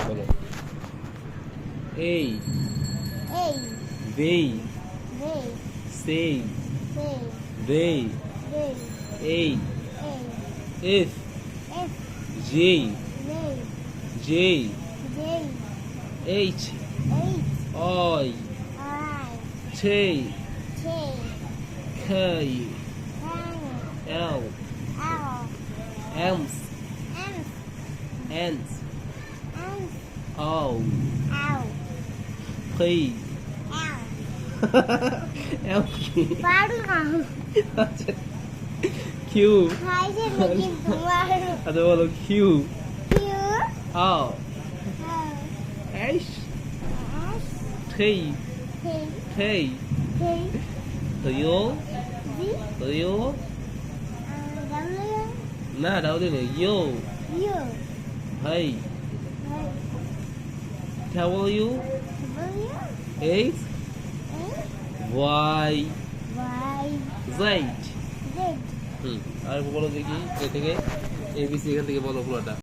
বলো। এই এই বেই বে সেই সে রে রে এই এই এফ এফ জে রে J J H H I I ছে ছে কে এন এল এল এমস এম এনস এন আও এল পি এল এল কি পারু না আচ্ছা কিউ খাইছে নাকি তোমার আচ্ছা বলো Q Q R H S T K K K U G U W না ডাউলি নেই ইউ ইউ হাই W W H Y Y Z Z R বলো দেখি এ থেকে এবিসি এখান থেকে বলো পুরোটা